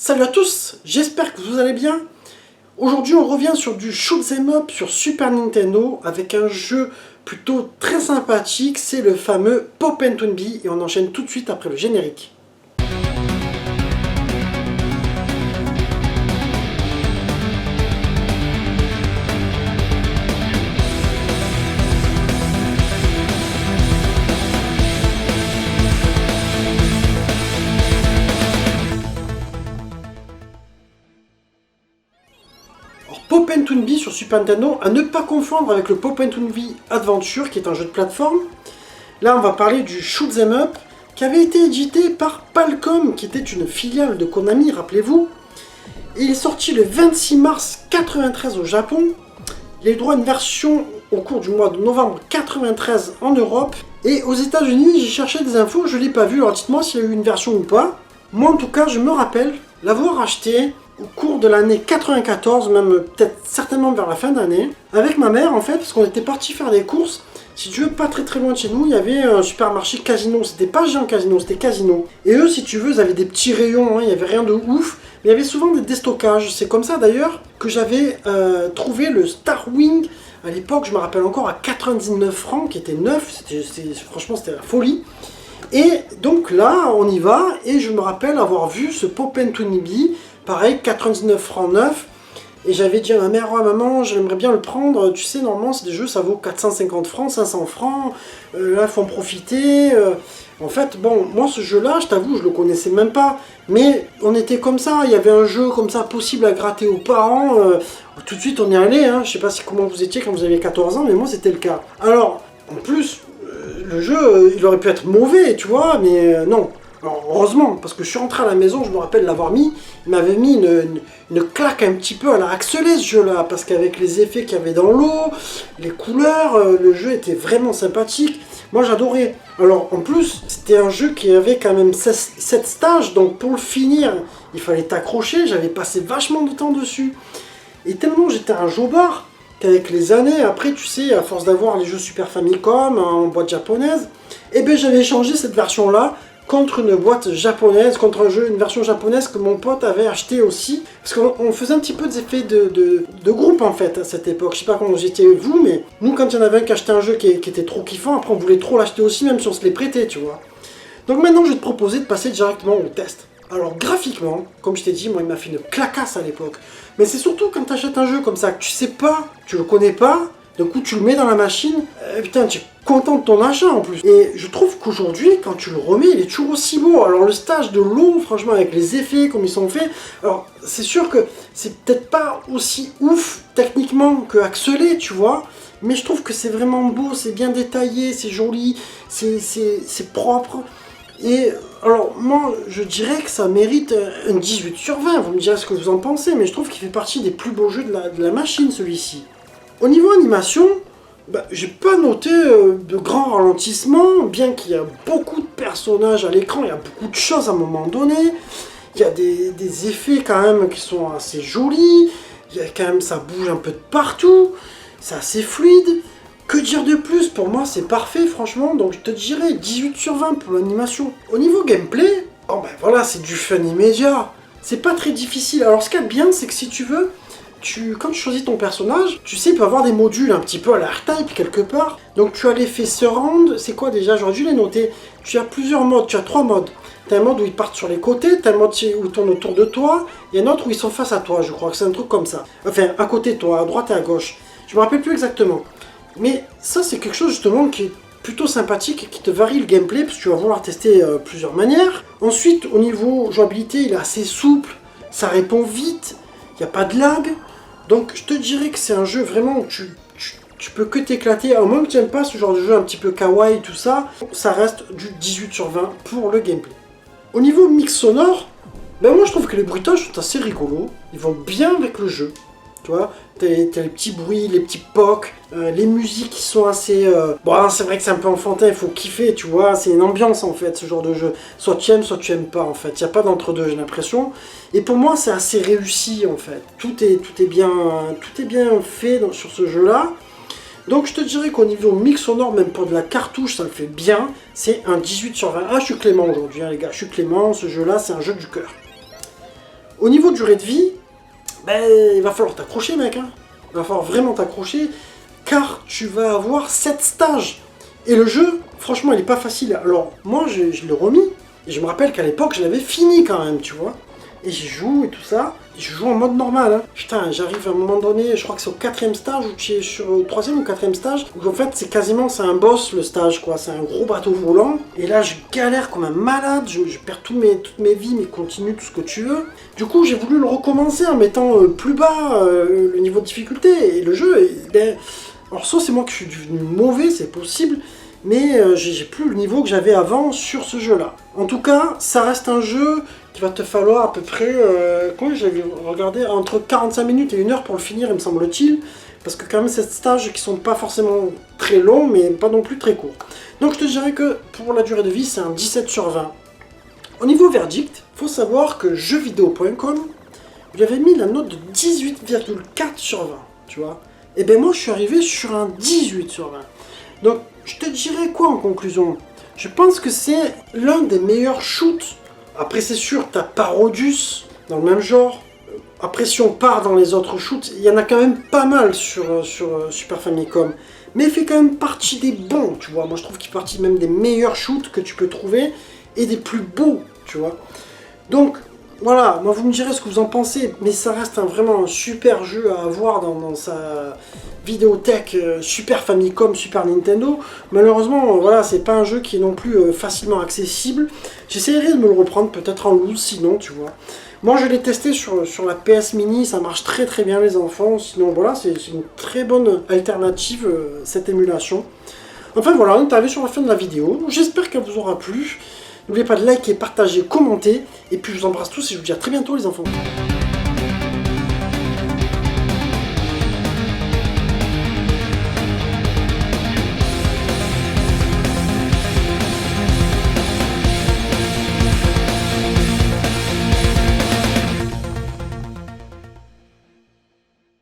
Salut à tous, j'espère que vous allez bien. Aujourd'hui on revient sur du shoot 'em up sur Super Nintendo avec un jeu plutôt très sympathique, c'est le fameux Pop and Toonby et on enchaîne tout de suite après le générique. Pop and Toonby sur Super Nintendo, à ne pas confondre avec le Pop and Toonby Adventure qui est un jeu de plateforme. Là on va parler du shoot 'em up qui avait été édité par Palcom qui était une filiale de Konami, rappelez-vous. Il est sorti le 26 mars 93 au Japon. Il a eu droit à une version au cours du mois de novembre 93 en Europe. Et aux États-Unis, j'ai cherché des infos, je ne l'ai pas vu, alors dites-moi s'il y a eu une version ou pas. Moi en tout cas, je me rappelle l'avoir acheté au cours de l'année 94, même peut-être certainement vers la fin d'année, avec ma mère en fait, parce qu'on était parti faire des courses. Si tu veux, pas très loin de chez nous, il y avait un supermarché Casino. C'était pas Géant Casino, c'était Casino. Et eux, si tu veux, ils avaient des petits rayons, hein, il n'y avait rien de ouf. Mais il y avait souvent des déstockages. C'est comme ça d'ailleurs que j'avais trouvé le Starwing. À l'époque, je me rappelle encore, à 99 francs, qui était neuf. Franchement, c'était la folie. Et donc là, on y va. Et je me rappelle avoir vu ce Pop and Toonby. Pareil, 99 francs neuf. Et j'avais dit à ma mère, oh, maman, j'aimerais bien le prendre. Tu sais, normalement, c'est des jeux, ça vaut 450 francs, 500 francs. Là, il faut en profiter. En fait, bon, moi, ce jeu-là, je t'avoue, je le connaissais même pas. Mais on était comme ça. Il y avait un jeu comme ça, possible à gratter aux parents. Tout de suite, on est allé. Hein. Je sais pas comment vous étiez quand vous aviez 14 ans, mais moi, c'était le cas. Alors, en plus, le jeu, il aurait pu être mauvais, tu vois, mais non. Alors, heureusement, parce que je suis rentré à la maison, je me rappelle l'avoir mis, il m'avait mis une claque un petit peu à la Axelé ce jeu-là, parce qu'avec les effets qu'il y avait dans l'eau, les couleurs, le jeu était vraiment sympathique. Moi j'adorais. Alors en plus, c'était un jeu qui avait quand même 7 stages, donc pour le finir, il fallait t'accrocher, j'avais passé vachement de temps dessus. Et tellement j'étais un jobard, qu'avec les années, après tu sais, à force d'avoir les jeux Super Famicom en boîte japonaise, eh bien j'avais changé cette version-là, contre une boîte japonaise, contre un jeu, une version japonaise que mon pote avait acheté aussi. Parce qu'on faisait un petit peu des effets de groupe en fait à cette époque. Je sais pas comment vous étiez vous, mais nous quand il y en avait un qui achetait un jeu qui était trop kiffant, après on voulait trop l'acheter aussi, même si on se les prêtait, tu vois. Donc maintenant je vais te proposer de passer directement au test. Alors graphiquement, comme je t'ai dit, moi il m'a fait une clacasse à l'époque. Mais c'est surtout quand tu achètes un jeu comme ça, que tu sais pas, tu le connais pas, d'un coup tu le mets dans la machine, putain tu es content de ton achat en plus. Et je trouve qu'aujourd'hui quand tu le remets il est toujours aussi beau. Alors le stage de l'eau franchement avec les effets comme ils sont faits, alors c'est sûr que c'est peut-être pas aussi ouf techniquement que Axelé tu vois, mais je trouve que c'est vraiment beau, c'est bien détaillé, c'est joli, c'est propre. Et alors moi je dirais que ça mérite un 18 sur 20, vous me direz ce que vous en pensez, mais je trouve qu'il fait partie des plus beaux jeux de la machine celui-ci. Au niveau animation, j'ai pas noté de grands ralentissements, bien qu'il y a beaucoup de personnages à l'écran, il y a beaucoup de choses à un moment donné, il y a des effets quand même qui sont assez jolis, il y a quand même ça bouge un peu de partout, c'est assez fluide. Que dire de plus? Pour moi c'est parfait franchement, donc je te dirais 18 sur 20 pour l'animation. Au niveau gameplay, voilà, c'est du fun immédiat, c'est pas très difficile. Alors ce qu'il y a de bien, c'est que si tu veux, quand tu choisis ton personnage, tu sais, il peut avoir des modules un petit peu à la R-Type quelque part. Donc tu as l'effet Surround, c'est quoi déjà? J'aurais dû les noter. Tu as plusieurs modes, tu as 3 modes. Tu as un mode où ils partent sur les côtés, tu as un mode où ils tournent autour de toi, et un autre où ils sont face à toi, je crois que c'est un truc comme ça. Enfin, à côté de toi, à droite et à gauche. Je me rappelle plus exactement. Mais ça, c'est quelque chose justement qui est plutôt sympathique et qui te varie le gameplay, parce que tu vas vouloir tester plusieurs manières. Ensuite, au niveau jouabilité, il est assez souple, ça répond vite, il n'y a pas de lag. Donc je te dirais que c'est un jeu vraiment où tu peux que t'éclater, à moins que tu n'aimes pas ce genre de jeu un petit peu kawaii, tout ça, ça reste du 18 sur 20 pour le gameplay. Au niveau mix sonore, moi je trouve que les bruitages sont assez rigolos, ils vont bien avec le jeu, tu vois, t'as les petits bruits, les petits pocs, les musiques qui sont assez... c'est vrai que c'est un peu enfantin, il faut kiffer, tu vois, c'est une ambiance en fait ce genre de jeu, soit tu aimes pas en fait, il n'y a pas d'entre-deux j'ai l'impression. Et pour moi, c'est assez réussi en fait. Tout est bien fait sur ce jeu-là. Donc je te dirais qu'au niveau mix sonore, même pour de la cartouche, ça le fait bien. C'est un 18 sur 20. Ah, je suis clément aujourd'hui, hein, les gars. Je suis clément. Ce jeu-là, c'est un jeu du cœur. Au niveau durée de vie, ben, il va falloir t'accrocher, mec. Hein. Il va falloir vraiment t'accrocher, car tu vas avoir 7 stages. Et le jeu, franchement, il est pas facile. Alors, moi, je l'ai remis, et je me rappelle qu'à l'époque, je l'avais fini quand même, tu vois. Et j'y joue et tout ça. Et je joue en mode normal. Hein. Putain, j'arrive à un moment donné, je crois que c'est au 4e stage, ou tu es sur le 3e ou 4e stage, où en fait, c'est un boss le stage, quoi. C'est un gros bateau volant. Et là, je galère comme un malade, je perds toutes mes vies, mes continues, tout ce que tu veux. Du coup, j'ai voulu le recommencer en mettant plus bas le niveau de difficulté. Et le jeu, ben... Alors, soit c'est moi qui suis devenu mauvais, c'est possible, mais j'ai plus le niveau que j'avais avant sur ce jeu-là. En tout cas, ça reste un jeu qui va te falloir à peu près, comment j'avais regardé, entre 45 minutes et 1 heure pour le finir, il me semble-t-il, parce que quand même, c'est des stages qui sont pas forcément très longs, mais pas non plus très courts. Donc je te dirais que pour la durée de vie, c'est un 17 sur 20. Au niveau verdict, il faut savoir que jeuxvideo.com lui avait mis la note de 18,4 sur 20, tu vois. Et bien moi, je suis arrivé sur un 18 sur 20. Donc, je te dirais quoi en conclusion? Je pense que c'est l'un des meilleurs shoots. Après, c'est sûr, t'as Parodius dans le même genre. Après, si on part dans les autres shoots, il y en a quand même pas mal sur Super Famicom. Mais il fait quand même partie des bons, tu vois. Moi, je trouve qu'il fait partie même des meilleurs shoots que tu peux trouver et des plus beaux, tu vois. Donc, voilà, moi vous me direz ce que vous en pensez, mais ça reste vraiment un super jeu à avoir dans sa vidéothèque Super Famicom, Super Nintendo. Malheureusement, voilà, c'est pas un jeu qui est non plus facilement accessible. J'essaierai de me le reprendre peut-être en loose sinon, tu vois. Moi je l'ai testé sur la PS Mini, ça marche très très bien les enfants, sinon voilà, c'est une très bonne alternative cette émulation. Enfin voilà, on est arrivé sur la fin de la vidéo, j'espère qu'elle vous aura plu. N'oubliez pas de liker, partager, commenter. Et puis je vous embrasse tous et je vous dis à très bientôt les enfants.